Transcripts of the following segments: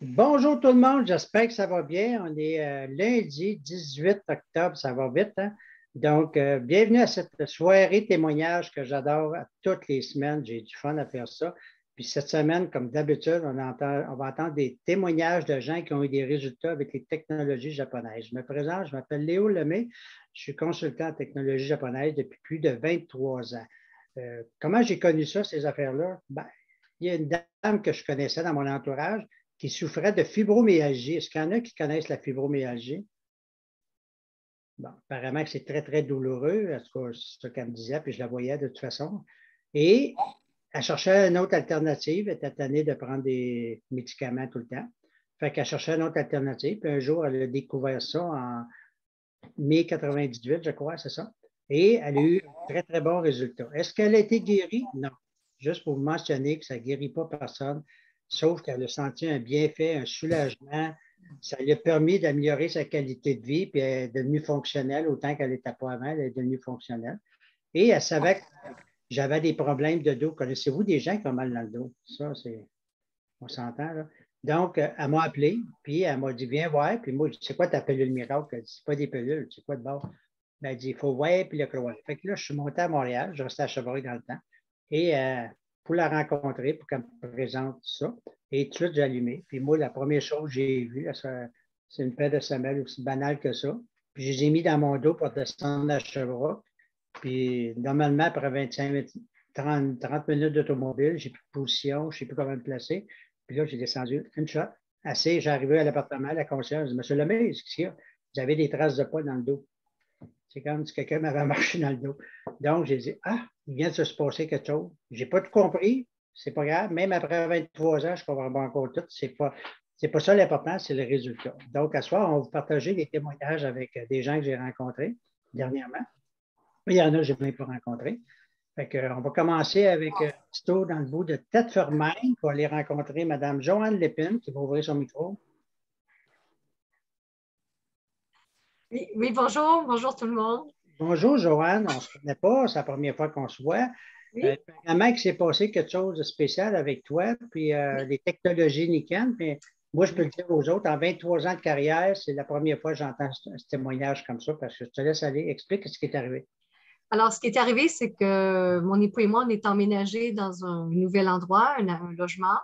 Bonjour tout le monde, j'espère que ça va bien. On est lundi 18 octobre, ça va vite, hein? Donc, bienvenue à cette soirée témoignage que j'adore toutes les semaines. J'ai du fun à faire ça. Puis cette semaine, comme d'habitude, on va entendre des témoignages de gens qui ont eu des résultats avec les technologies japonaises. Je me présente, je m'appelle Léo Lemay, je suis consultant en technologie japonaise depuis plus de 23 ans. Comment j'ai connu ça, ces affaires-là? Ben, il y a une dame que je connaissais dans mon entourage qui souffrait de fibromyalgie. Est-ce qu'il y en a qui connaissent la fibromyalgie? Bon, apparemment que c'est très, très douloureux. En tout cas, c'est ce qu'elle me disait, puis je la voyais de toute façon. Et elle cherchait une autre alternative. Elle était tannée de prendre des médicaments tout le temps. Fait qu'elle cherchait une autre alternative. Puis un jour, elle a découvert ça en mai 98, je crois, c'est ça. Et elle a eu un très, très bon résultat. Est-ce qu'elle a été guérie? Non. Juste pour vous mentionner que ça ne guérit pas personne, sauf qu'elle a senti un bienfait, un soulagement. Ça lui a permis d'améliorer sa qualité de vie, puis elle est devenue fonctionnelle autant qu'elle n'était pas avant, elle est devenue fonctionnelle. Et elle savait que j'avais des problèmes de dos. Connaissez-vous des gens qui ont mal dans le dos? Ça, c'est. On s'entend, là. Donc, elle m'a appelé, puis elle m'a dit, viens voir. Puis moi, je dis, c'est quoi ta pilule miracle? Elle dit, c'est pas des pilules, c'est quoi de bord? Ben, elle dit, il faut voir, puis le croire. Fait que là, je suis monté à Montréal, je restais à Chevreuil dans le temps. Et pour la rencontrer, pour qu'elle me présente ça. Et tout de suite, j'ai allumé. Puis moi, la première chose que j'ai vue, c'est une paire de semelles aussi banale que ça. Puis je les ai mis dans mon dos pour descendre à Chevreuil. Puis normalement, après 25, 30 minutes d'automobile, j'ai plus de position, je ne sais plus comment me placer. Puis là, j'ai descendu une shot, assez, j'ai arrivé à l'appartement, la concierge, dit, Monsieur Lemay, qu'est-ce qu'il y a? Vous avez des traces de pas dans le dos. C'est comme si quelqu'un m'avait marché dans le dos. Donc, j'ai dit, ah, il vient de se passer quelque chose. Je n'ai pas tout compris, c'est pas grave. Même après 23 ans, je comprends pas encore tout. C'est pas ça l'important, c'est le résultat. Donc, à ce soir, on va vous partager des témoignages avec des gens que j'ai rencontrés dernièrement. Il y en a que je n'ai même pas rencontrés. Fait que, on va commencer avec Tito dans le bout de Tête-Fermain. On va aller rencontrer Mme Joanne Lépine qui va ouvrir son micro. Oui, oui, bonjour, bonjour tout le monde. Bonjour Joanne, on ne se connaît pas, c'est la première fois qu'on se voit. Oui, Apparemment qu'il s'est passé quelque chose de spécial avec toi, puis les technologies Niken, mais moi je peux le dire aux autres, en 23 ans de carrière, c'est la première fois que j'entends ce témoignage comme ça, parce que je te laisse aller, explique ce qui est arrivé. alors ce qui est arrivé, c'est que mon époux et moi, on est emménagés dans un nouvel endroit, un logement,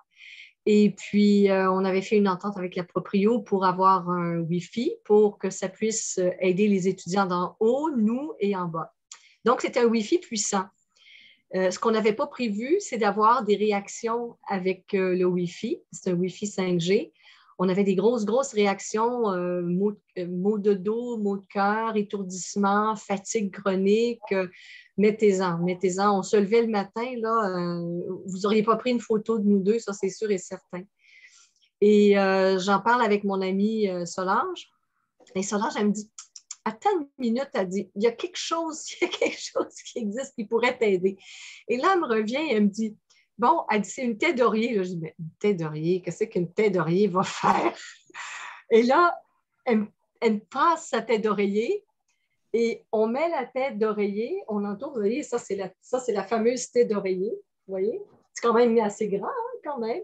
et puis on avait fait une entente avec la proprio pour avoir un Wi-Fi pour que ça puisse aider les étudiants d'en haut, nous et en bas. Donc, c'était un Wi-Fi puissant. Ce qu'on n'avait pas prévu, c'est d'avoir des réactions avec le Wi-Fi. C'est un Wi-Fi 5G. On avait des grosses, grosses réactions, maux de dos, maux de cœur, étourdissement, fatigue chronique. Mettez-en, mettez-en. On se levait le matin, là, vous n'auriez pas pris une photo de nous deux, ça c'est sûr et certain. Et j'en parle avec mon amie Solange. Et Solange, elle me dit, attends une minute, elle dit, il y a quelque chose, il y a quelque chose qui existe qui pourrait t'aider. Et là, elle me revient et elle me dit, bon, elle dit, c'est une tête d'oreiller. Là, je dis, mais une tête d'oreiller, qu'est-ce qu'une tête d'oreiller va faire? Et là, elle me passe sa tête d'oreiller et on met la tête d'oreiller, on entoure, vous voyez, ça, c'est la fameuse tête d'oreiller, vous voyez? C'est quand même assez grand, hein, quand même.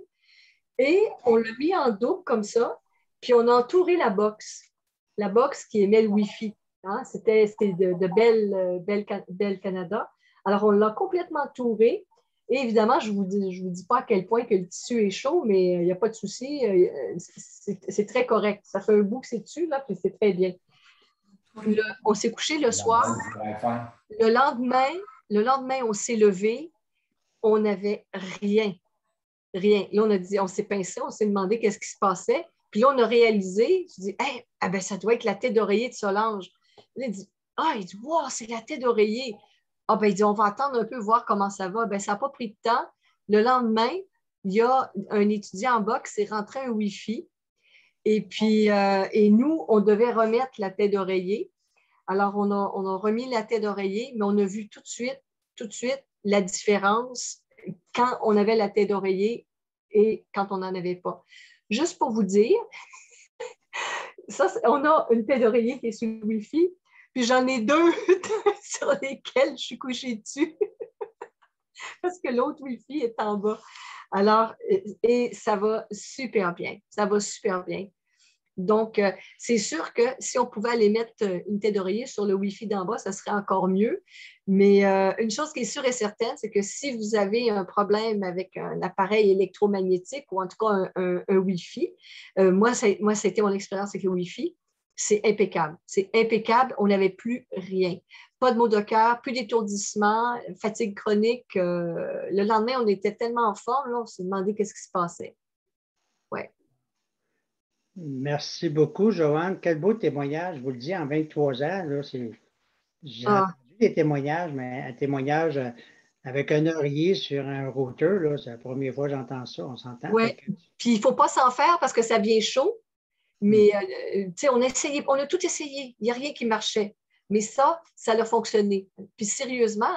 Et on l'a mis en double comme ça, puis on a entouré la box qui émet le Wi-Fi. Hein? C'était de Bell Canada. Alors, on l'a complètement entouré. Et évidemment, je ne vous dis pas à quel point que le tissu est chaud, mais il n'y a pas de souci. C'est très correct. Ça fait un bout que c'est dessus, là, puis c'est très bien. On s'est couché le soir. Le lendemain, on s'est levé. On n'avait rien. Rien. Là, on s'est pincé, on s'est demandé qu'est-ce qui se passait. Puis là, on a réalisé, je dis, hey, ah ben, ça doit être la tête d'oreiller de Solange. Là, il dit, wow, c'est la tête d'oreiller. Ah ben, il dit, on va attendre un peu, voir comment ça va. Ben, ça n'a pas pris de temps. Le lendemain, il y a un étudiant en bas qui s'est rentré un Wi-Fi. Et puis, et nous, on devait remettre la tête d'oreiller. Alors, on a remis la tête d'oreiller, mais on a vu tout de suite, la différence quand on avait la tête d'oreiller et quand on n'en avait pas. Juste pour vous dire, ça, on a une tête d'oreiller qui est sur le Wi-Fi, puis j'en ai deux sur lesquelles je suis couchée dessus parce que l'autre Wi-Fi est en bas. Alors, et ça va super bien. Ça va super bien. Donc, c'est sûr que si on pouvait aller mettre une tête d'oreiller sur le Wi-Fi d'en bas, ça serait encore mieux. Mais une chose qui est sûre et certaine, c'est que si vous avez un problème avec un appareil électromagnétique ou en tout cas un Wi-Fi, moi, c'était mon expérience avec le Wi-Fi, c'est impeccable. C'est impeccable. On n'avait plus rien. Pas de maux de cœur, plus d'étourdissement, fatigue chronique. Le lendemain, on était tellement en forme, là, on s'est demandé qu'est-ce qui se passait. Ouais. Merci beaucoup, Joanne. Quel beau témoignage. Je vous le dis, en 23 ans, là, j'ai entendu Ah. des témoignages, mais un témoignage avec un oreiller sur un routeur, là, c'est la première fois que j'entends ça, on s'entend. Oui. Puis il ne faut pas s'en faire parce que ça devient chaud. Hmm. Mais tu sais, on a tout essayé. Il n'y a rien qui marchait. Mais ça a fonctionné. Puis sérieusement,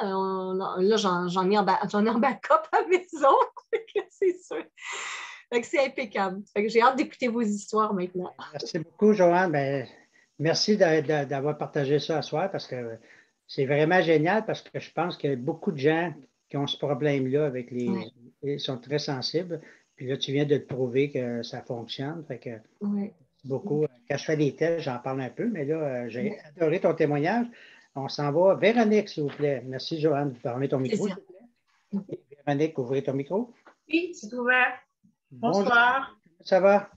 là, j'en ai en backup à la maison. C'est sûr. Fait que c'est impeccable. Fait que j'ai hâte d'écouter vos histoires maintenant. Merci beaucoup, Joanne. Ben, merci d'avoir partagé ça à soir parce que c'est vraiment génial parce que je pense qu'il y a beaucoup de gens qui ont ce problème-là avec Ouais, ils sont très sensibles. Puis là, tu viens de te prouver que ça fonctionne. Fait que ouais, beaucoup. Quand je fais des tests, j'en parle un peu, mais là, j'ai ouais. adoré ton témoignage. On s'en va. Véronique, s'il vous plaît. Merci, Joanne. Vous fermez ton micro, Plaisir. s'il vous plaît. Véronique, ouvrez ton micro. Oui, c'est ouvert. Bonjour, Bonsoir. comment ça va?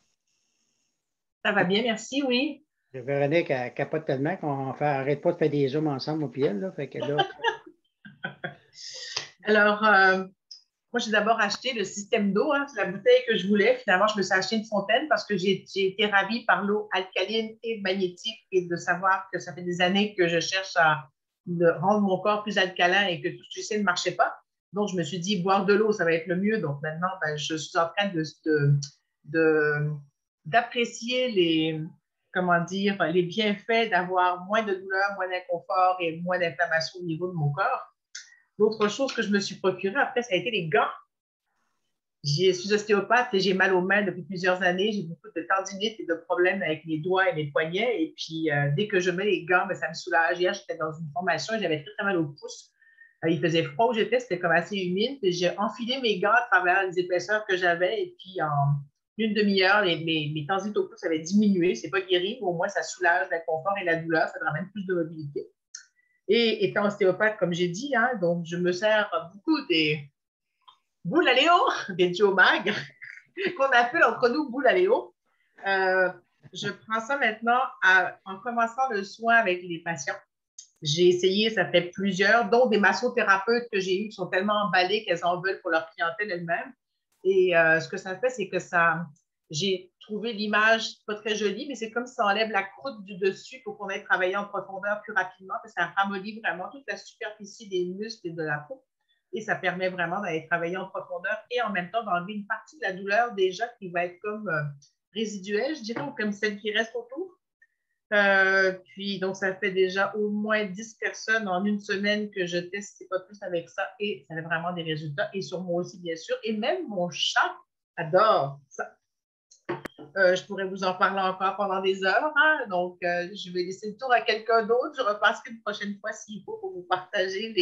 Ça va bien, merci, oui. Véronique, elle capote tellement qu'on arrête pas de faire des zooms ensemble au pied, là. Fait que là, Alors, moi, j'ai d'abord acheté le système d'eau, hein, c'est la bouteille que je voulais. Finalement, je me suis acheté une fontaine parce que j'ai été ravie par l'eau alcaline et magnétique et de savoir que ça fait des années que je cherche à rendre mon corps plus alcalin et que tout ceci ne marchait pas. Donc, je me suis dit, boire de l'eau, ça va être le mieux. Donc, maintenant, ben, je suis en train de- d'apprécier comment dire, les bienfaits d'avoir moins de douleur, moins d'inconfort et moins d'inflammation au niveau de mon corps. L'autre chose que je me suis procurée après, ça a été les gants. Je suis ostéopathe et j'ai mal aux mains depuis plusieurs années. J'ai beaucoup de tendinite et de problèmes avec mes doigts et mes poignets. Et puis, dès que je mets les gants, ben, ça me soulage. Hier, j'étais dans une formation et j'avais très, très mal au pouce. Il faisait froid où j'étais, c'était comme assez humide. J'ai enfilé mes gants à travers les épaisseurs que j'avais. Et puis, en une demi-heure, mes tendinites au pouce avaient diminué. C'est pas guéri, mais au moins, ça soulage l'inconfort et la douleur. Ça te ramène plus de mobilité. Et étant ostéopathe, comme j'ai dit, hein, donc je me sers beaucoup des boules à Léo, des Joe Mag, qu'on appelle entre nous boules à Léo. Je prends ça maintenant en commençant le soin avec les patients. J'ai essayé, ça fait plusieurs, dont des massothérapeutes que j'ai eus qui sont tellement emballés qu'elles en veulent pour leur clientèle elle-même. Et ce que ça fait, c'est que j'ai trouvé l'image pas très jolie, mais c'est comme si ça enlève la croûte du dessus pour qu'on aille travailler en profondeur plus rapidement, parce que ça ramollit vraiment toute la superficie des muscles et de la peau. Et ça permet vraiment d'aller travailler en profondeur et en même temps d'enlever une partie de la douleur déjà qui va être comme résiduelle, je dirais, ou comme celle qui reste autour. Puis, donc, ça fait déjà au moins 10 personnes en une semaine que je teste, c'est pas plus avec ça, et ça a vraiment des résultats, et sur moi aussi, bien sûr. Et même mon chat adore ça. Je pourrais vous en parler encore pendant des heures, hein? Donc, je vais laisser le tour à quelqu'un d'autre. Je repasserai une prochaine fois s'il faut pour vous partager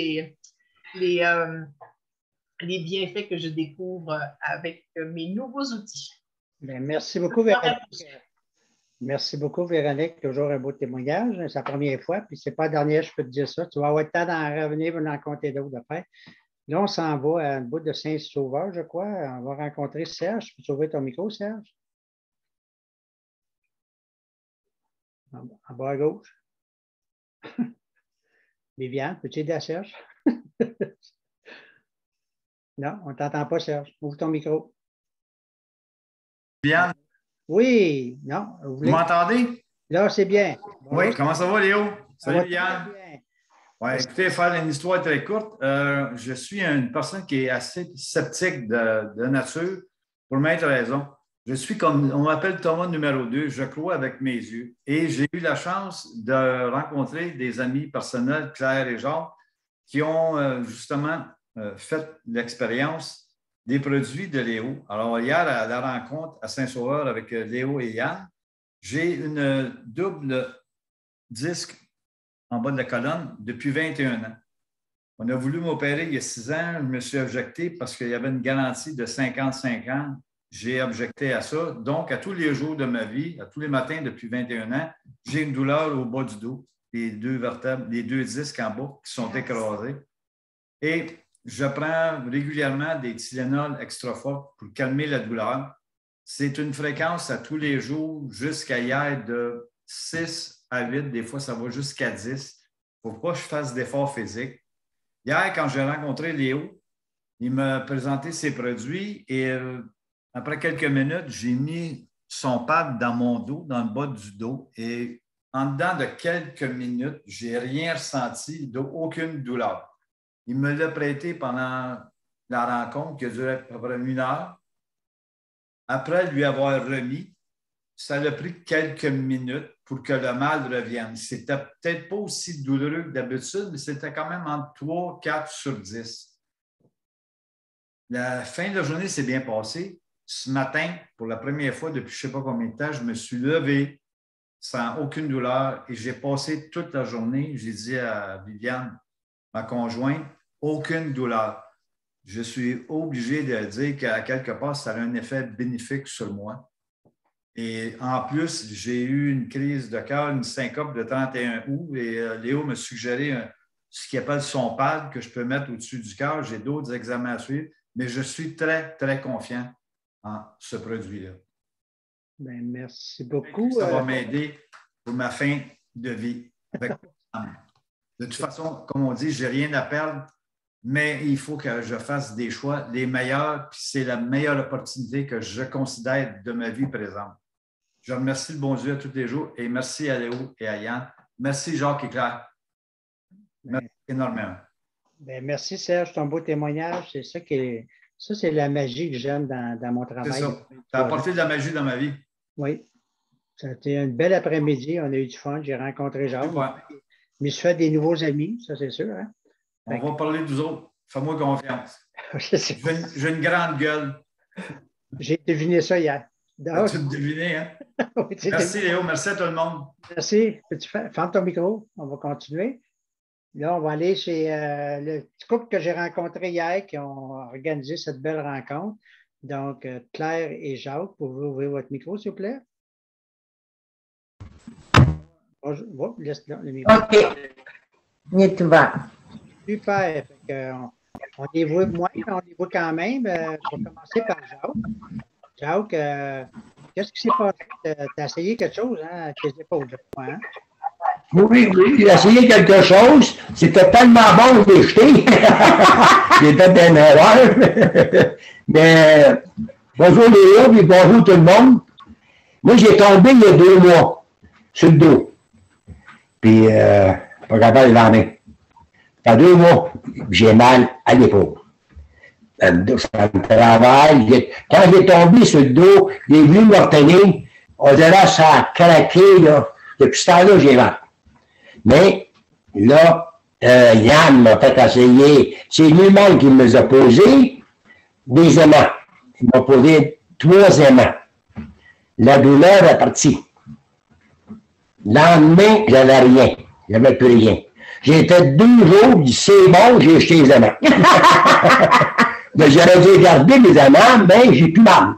les, euh, les bienfaits que je découvre avec mes nouveaux outils. bien, merci beaucoup, Véronique. Merci beaucoup, Véronique. Toujours un beau témoignage. C'est la première fois, puis c'est pas la dernière, je peux te dire ça. Tu vas avoir le temps d'en revenir et d'en compter d'autres après. Là, on s'en va à une bout de Saint-Sauveur, je crois. On va rencontrer Serge. Peux-tu ouvrir ton micro, Serge? En bas à gauche. Viviane, peux-tu aider à Serge? Non, on ne t'entend pas, Serge. Ouvre ton micro. Bien, Oui, non, vous vous voulez? m'entendez? Là, c'est bien. Oui, Bonjour, comment ça va, Léo? ça Salut, va très Yann. bien. Ouais, écoutez, faire une histoire très courte, je suis une personne qui est assez sceptique de nature pour maintes raisons. Je suis comme, on m'appelle Thomas numéro 2, je crois avec mes yeux. Et j'ai eu la chance de rencontrer des amis personnels, Claire et Jacques, qui ont justement fait l'expérience des produits de Léo. Alors, hier, à la rencontre à Saint-Sauveur avec Léo et Yann, j'ai une double disque en bas de la colonne depuis 21 ans. On a voulu m'opérer il y a 6 ans. Je me suis objecté parce qu'il y avait une garantie de 55 ans. J'ai objecté à ça. Donc, à tous les jours de ma vie, à tous les matins depuis 21 ans, j'ai une douleur au bas du dos, les 2 vertèbres, les 2 disques en bas qui sont écrasés. Et je prends régulièrement des Tylenol extra fortes pour calmer la douleur. C'est une fréquence à tous les jours jusqu'à hier de 6 à 8. Des fois, ça va jusqu'à 10. Il ne faut pas que je fasse d'efforts physiques. Hier, quand j'ai rencontré Léo, il m'a présenté ses produits et après quelques minutes, j'ai mis son pad dans mon dos, dans le bas du dos. Et en dedans de quelques minutes, je n'ai rien ressenti, d'aucune douleur. Il me l'a prêté pendant la rencontre qui a duré à peu près 1 heure. Après lui avoir remis, ça a pris quelques minutes pour que le mal revienne. C'était peut-être pas aussi douloureux que d'habitude, mais c'était quand même entre 3, 4 sur 10. La fin de la journée s'est bien passée. Ce matin, pour la première fois depuis je ne sais pas combien de temps, je me suis levé sans aucune douleur et j'ai passé toute la journée. J'ai dit à Viviane, ma conjointe, aucune douleur. Je suis obligé de dire qu'à quelque part, ça a un effet bénéfique sur moi. Et en plus, j'ai eu une crise de cœur, une syncope de 31 août et Léo m'a suggéré ce qu'il appelle son pad que je peux mettre au-dessus du cœur. J'ai d'autres examens à suivre, mais je suis très, très confiant en ce produit-là. Bien, merci beaucoup. Ça va m'aider pour ma fin de vie. De toute façon, comme on dit, je n'ai rien à perdre, mais il faut que je fasse des choix les meilleurs, puis c'est la meilleure opportunité que je considère de ma vie présente. Je remercie le bon Dieu à tous les jours et merci à Léo et à Yann. Merci Jacques et Claire. Merci énormément. Bien, merci Serge, ton beau témoignage. C'est ça qui est. Ça, c'est la magie que j'aime dans mon travail. C'est ça. Ça a apporté de la magie dans ma vie. Oui. Ça a été une belle après-midi. On a eu du fun. J'ai rencontré Jacques. Je me suis fait des nouveaux amis, ça c'est sûr. Hein? On va parler d'eux autres. Fais-moi confiance. J'ai une grande gueule. J'ai deviné ça hier. Tu as deviné, hein? Oui, merci Léo. Merci à tout le monde. Merci. Peux-tu fermer ton micro? On va continuer. Là, on va aller chez le petit couple que j'ai rencontré hier qui ont organisé cette belle rencontre. Donc, Claire et Jacques, pouvez-vous ouvrir votre micro, s'il vous plaît? Bonjour. Laisse le micro. OK. Il est ouvert. Super. On les voit moins, mais on les voit quand même. Je vais commencer par Jacques. Jacques, qu'est-ce qui s'est passé? Tu as essayé quelque chose, hein, à tes épaules, je crois, hein? Oui, j'ai essayé quelque chose. C'était tellement bon que je l'ai jeté. J'ai fait une erreur. Mais bonjour Léo, puis bonjour tout le monde. Moi, j'ai tombé il y a 2 mois sur le dos. Puis, pas capable de l'emmener. Ça fait 2 mois, j'ai mal à l'épaule. Ça me travaille. Quand j'ai tombé sur le dos, j'ai voulu me retenir. On dirait que ça a craqué, là. Depuis ce temps-là, j'ai mal. Mais, là, Yann m'a fait essayer. C'est lui-même qui me les a posés des aimants. Il m'a posé 3 aimants. La douleur est partie. Le lendemain, j'avais rien. J'avais plus rien. J'ai fait 2 jours, c'est bon, j'ai jeté les aimants. Mais j'aurais dû garder les aimants, mais j'ai plus mal.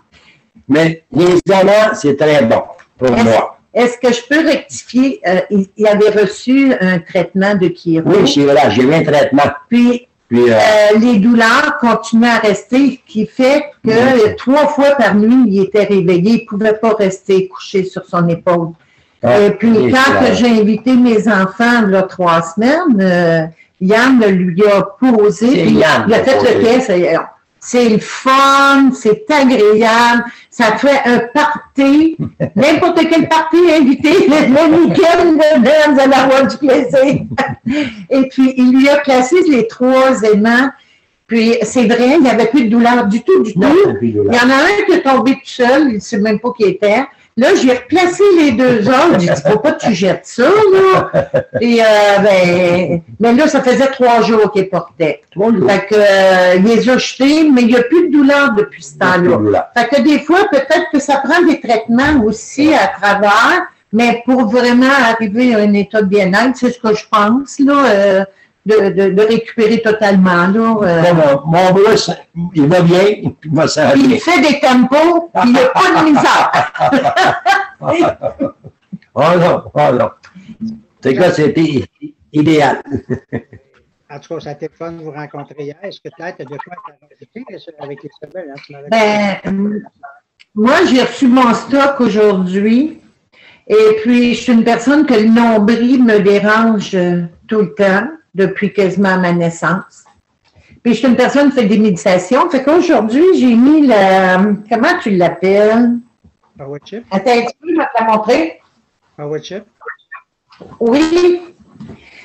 Mais les aimants, c'est très bon pour moi. Est-ce que je peux rectifier? Il avait reçu un traitement de chiro. Oui, c'est vrai, j'ai eu un traitement. Puis les douleurs continuaient à rester, ce qui fait que 3 fois par nuit, il était réveillé. Il ne pouvait pas rester couché sur son épaule. Et puis, quand j'ai invité mes enfants, là, 3 semaines, Yann lui a posé. Puis il a fait le test. C'est le fun, c'est agréable, ça fait un party, n'importe quel party invité, le week-end, vous allez avoir du plaisir. Et puis, il lui a placé les 3 aimants, puis c'est vrai, il n'y avait plus de douleur du tout, du tout. Il y en a un qui est tombé tout seul, il ne sait même pas qui était. Là, j'ai replacé les 2 autres. J'ai dit, faut pas que tu jettes ça, là. Et, mais là, ça faisait 3 jours qu'il portait. Fait que, il les a jetés, mais il n'y a plus de douleur depuis ce temps-là. Fait que des fois, peut-être que ça prend des traitements aussi à travers, mais pour vraiment arriver à un état de bien-être, c'est ce que je pense, là. de récupérer totalement. Là, mon bras, il va bien, il va s'en il fait des tempos, il n'a pas de misère. Oh non, oh non. C'est quoi, c'était idéal. En tout cas, ça a été fun de vous rencontrer hier. Est-ce que peut-être tu as de quoi rajouter avec les semelles? Moi, j'ai reçu mon stock aujourd'hui. Et puis, je suis une personne que le nombril me dérange tout le temps, depuis quasiment ma naissance. Puis, je suis une personne qui fait des méditations. Fait qu'aujourd'hui, j'ai mis comment tu l'appelles? Power chip. Attends un petit peu, je vais te la montrer. Power chip. Oui.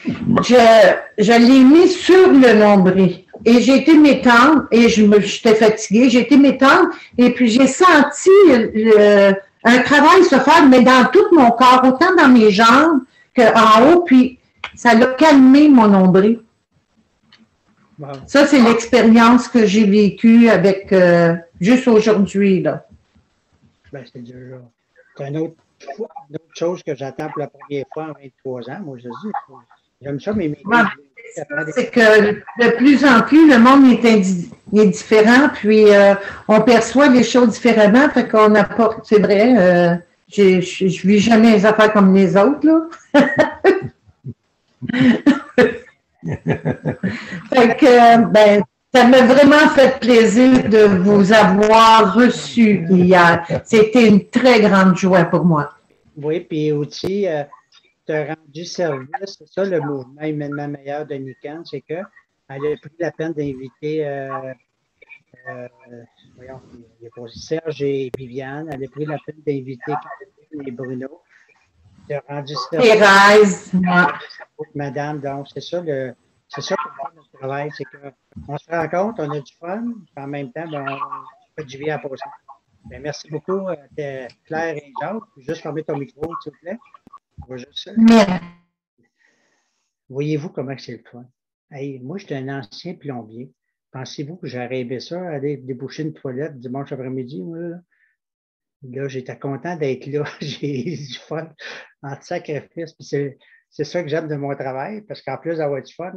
Je l'ai mis sur le nombril. Et j'ai été m'étendre, et j'étais fatiguée, j'ai été m'étendre, et puis j'ai senti un travail se faire, mais dans tout mon corps, autant dans mes jambes qu'en haut, puis ça l'a calmé mon nombril. Wow. Ça, c'est l'expérience que j'ai vécue avec juste aujourd'hui, là. Ben, c'est déjà. C'est une autre chose que j'attends pour la première fois en 23 ans. Moi, je dis, j'aime ça, mais c'est que de plus en plus, le monde est différent, puis on perçoit les choses différemment, fait qu'on apporte, c'est vrai, je vis jamais les affaires comme les autres, là. Fait que, ben, ça m'a vraiment fait plaisir de vous avoir reçu hier. C'était une très grande joie pour moi. Oui, puis aussi, tu as rendu service, c'est ça le mouvement humainement meilleur de Nikan, c'est qu'elle a pris la peine d'inviter Serge et Viviane, elle a pris la peine d'inviter Caroline et Bruno. Tu as rendu service. Thérèse. Madame, donc c'est ça que notre travail, c'est qu'on se rencontre, on a du fun, puis en même temps, ben, on fait du bien à passer. Ben, merci beaucoup, Claire et Jacques. Juste fermer ton micro, s'il vous plaît. Voyez-vous comment c'est le fun? Hey, moi, j'étais un ancien plombier. Pensez-vous que j'aurais aimé ça, aller déboucher une toilette dimanche après-midi? Là, j'étais content d'être là. J'ai du fun en sacrifice. C'est ça que j'aime de mon travail, parce qu'en plus d'avoir du fun,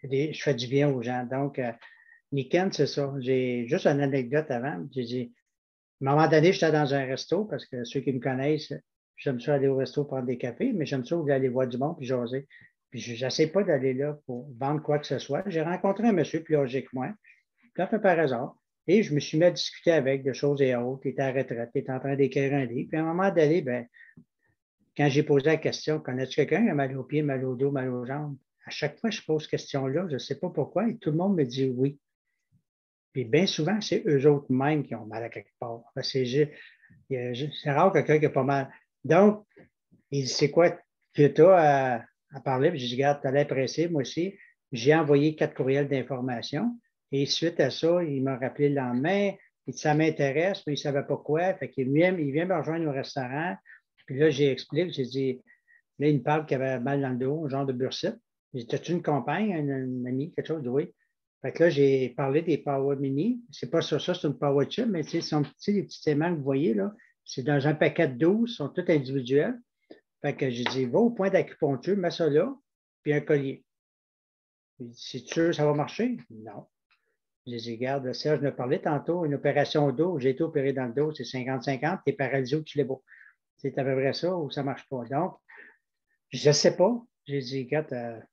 je fais du bien aux gens. Donc, Nikan, c'est ça. J'ai juste une anecdote avant. J'ai dit, à un moment donné, j'étais dans un resto, parce que ceux qui me connaissent, j'aime ça aller au resto prendre des cafés, mais j'aime ça aller voir du monde puis jaser. Puis je n'essaie pas d'aller là pour vendre quoi que ce soit. J'ai rencontré un monsieur plus âgé que moi, tout à fait par hasard, et je me suis mis à discuter avec de choses et autres. Il était à la retraite, il était en train d'écrire un livre. Puis à un moment donné, ben, quand j'ai posé la question, connais-tu quelqu'un qui a mal aux pieds, mal au dos, mal aux jambes? À chaque fois que je pose cette question-là, je ne sais pas pourquoi, et tout le monde me dit oui. Puis bien souvent, c'est eux autres mêmes qui ont mal à quelque part. C'est rare quelqu'un qui a pas mal. Donc, il dit, c'est quoi que tu as à parler? Puis j'ai dit, regarde, tu as l'air pressé, moi aussi. J'ai envoyé 4 courriels d'information. Et suite à ça, il m'a rappelé le lendemain. Il dit, ça m'intéresse, mais il ne savait pas quoi. Fait qu'il vient me rejoindre au restaurant. Puis là, j'ai expliqué, j'ai dit, là, il me parle qu'il avait mal dans le dos, un genre de bursite. J'ai dit, as-tu une compagne, une amie, quelque chose? Oui. Fait que là, j'ai parlé des Power Mini. C'est pas ça, c'est une Power Chip, mais tu sais, les petits aimants que vous voyez, là, c'est dans un paquet de 12, ils sont tous individuels. Fait que j'ai dit, va au point d'acupuncture, mets ça là, puis un collier. C'est sûr, ça va marcher? Non. J'ai dit, regarde, Serge me parlait tantôt, une opération au dos, j'ai été opéré dans le dos, c'est 50-50, t'es paralysé ou tu l'es beau. C'est à peu près ça ou ça ne marche pas. Donc, je ne sais pas. J'ai dit, regarde,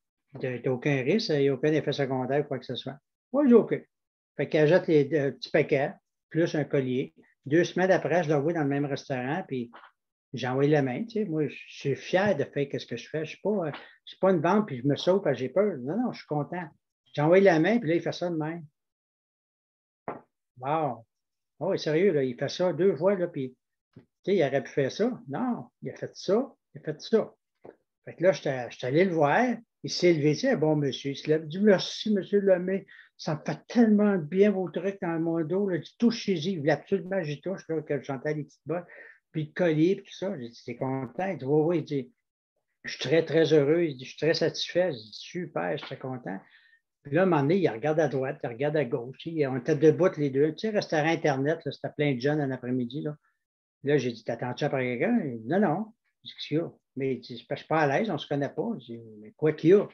tu n'as aucun risque, il n'y a aucun effet secondaire ou quoi que ce soit. Oui, j'ai aucun. Fait qu'elle jette les petits paquets, plus un collier. 2 semaines après, je l'envoie dans le même restaurant, puis j'ai envoyé la main. Tu sais, moi, je suis fier de faire ce que je fais. Je ne suis pas une vente, puis je me sauve parce que j'ai peur. Non, non, je suis content. J'ai envoyé la main, puis là, il fait ça de même. Wow! Oh, sérieux, là, il fait ça 2 fois, là, puis tu sais, il aurait pu faire ça. Non, il a fait ça, il a fait ça. Fait que là, je suis allé le voir. Il s'est levé, tu sais, un bon monsieur. Il se lève, dit merci, monsieur Lemay. Ça me fait tellement bien vos trucs dans mon dos. Là. Touchez-y. Il voulait absolument que j'y touche, là, que je chantais les petites bottes. Puis le collier, puis tout ça. J'ai dit, t'es content? Il dit, oui, oui. Il dit, je suis très, très heureux. Il dit, je suis très satisfait. Je dis, super, je suis très content. Puis là, à un moment donné, il regarde à droite, il regarde à gauche. On était debout les deux. Tu sais, restaurant Internet, là, c'était plein de jeunes un après-midi. Là, j'ai dit, t'attends-tu après quelqu'un? Il dit, non, non. Je dis, qu'est-ce qu'il y a? Mais je ne suis pas à l'aise, on ne se connaît pas. Je dis, mais quoi qu'il y a?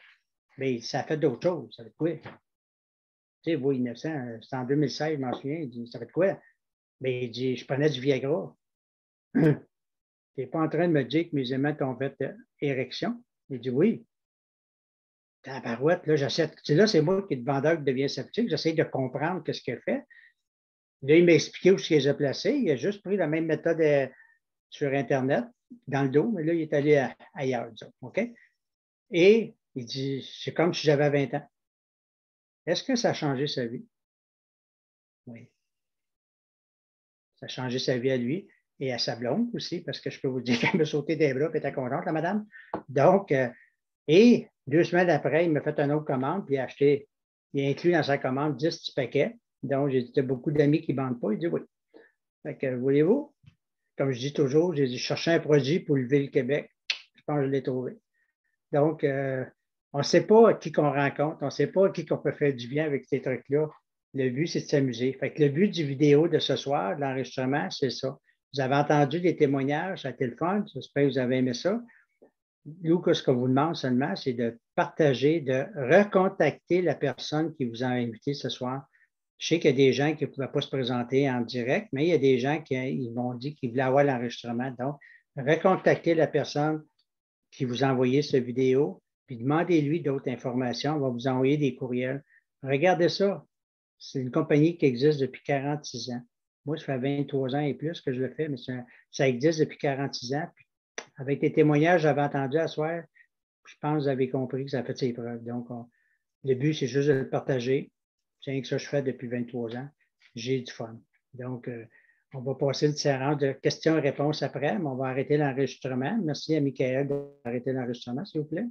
Mais ça a fait d'autres choses. Ça fait quoi? Tu sais, vous, innocent, c'est en 2016, je m'en souviens. Il dit, ça fait quoi? Mais il dit, je prenais du Viagra. Tu n'es pas en train de me dire que mes aimants t'ont fait érection? Il dit, oui. Tabarouette, là, j'essaie. Là, c'est moi qui est le vendeur qui devient sceptique. J'essaie de comprendre ce qu'il a fait. Là, il m'a expliqué où il les a placés. Il a juste pris la même méthode sur Internet, dans le dos, mais là, il est allé ailleurs, disons. OK? Et il dit, c'est comme si j'avais 20 ans. Est-ce que ça a changé sa vie? Oui. Ça a changé sa vie à lui et à sa blonde aussi, parce que je peux vous dire qu'elle me sauté des bras et était contente, la madame. Donc, et 2 semaines après, il m'a fait une autre commande, puis il a inclus dans sa commande 10 petits paquets. Donc, j'ai dit, tu as beaucoup d'amis qui ne vendent pas. Il dit oui. Fait que, voulez-vous? Comme je dis toujours, j'ai dit, je cherchais un produit pour lever le Québec. Je pense que je l'ai trouvé. Donc, on ne sait pas qui qu'on rencontre, on ne sait pas qui qu'on peut faire du bien avec ces trucs-là. Le but, c'est de s'amuser. Fait que le but du vidéo de ce soir, de l'enregistrement, c'est ça. Vous avez entendu des témoignages, ça a été le fun, j'espère que vous avez aimé ça. Nous, ce qu'on vous demande seulement, c'est de partager, de recontacter la personne qui vous a invité ce soir. Je sais qu'il y a des gens qui ne pouvaient pas se présenter en direct, mais il y a des gens qui m'ont dit qu'ils voulaient avoir l'enregistrement. Donc, recontactez la personne qui vous a envoyé cette vidéo, puis demandez-lui d'autres informations. On va vous envoyer des courriels. Regardez ça. C'est une compagnie qui existe depuis 46 ans. Moi, ça fait 23 ans et plus que je le fais, mais ça existe depuis 46 ans. Puis, avec les témoignages que j'avais entendus à soir, je pense que vous avez compris que ça a fait ses preuves. Donc, le but, c'est juste de le partager. C'est rien que ça que je fais depuis 23 ans. J'ai du fun. Donc, on va passer une séance de questions et réponses après, mais on va arrêter l'enregistrement. Merci à Michael d'arrêter l'enregistrement, s'il vous plaît.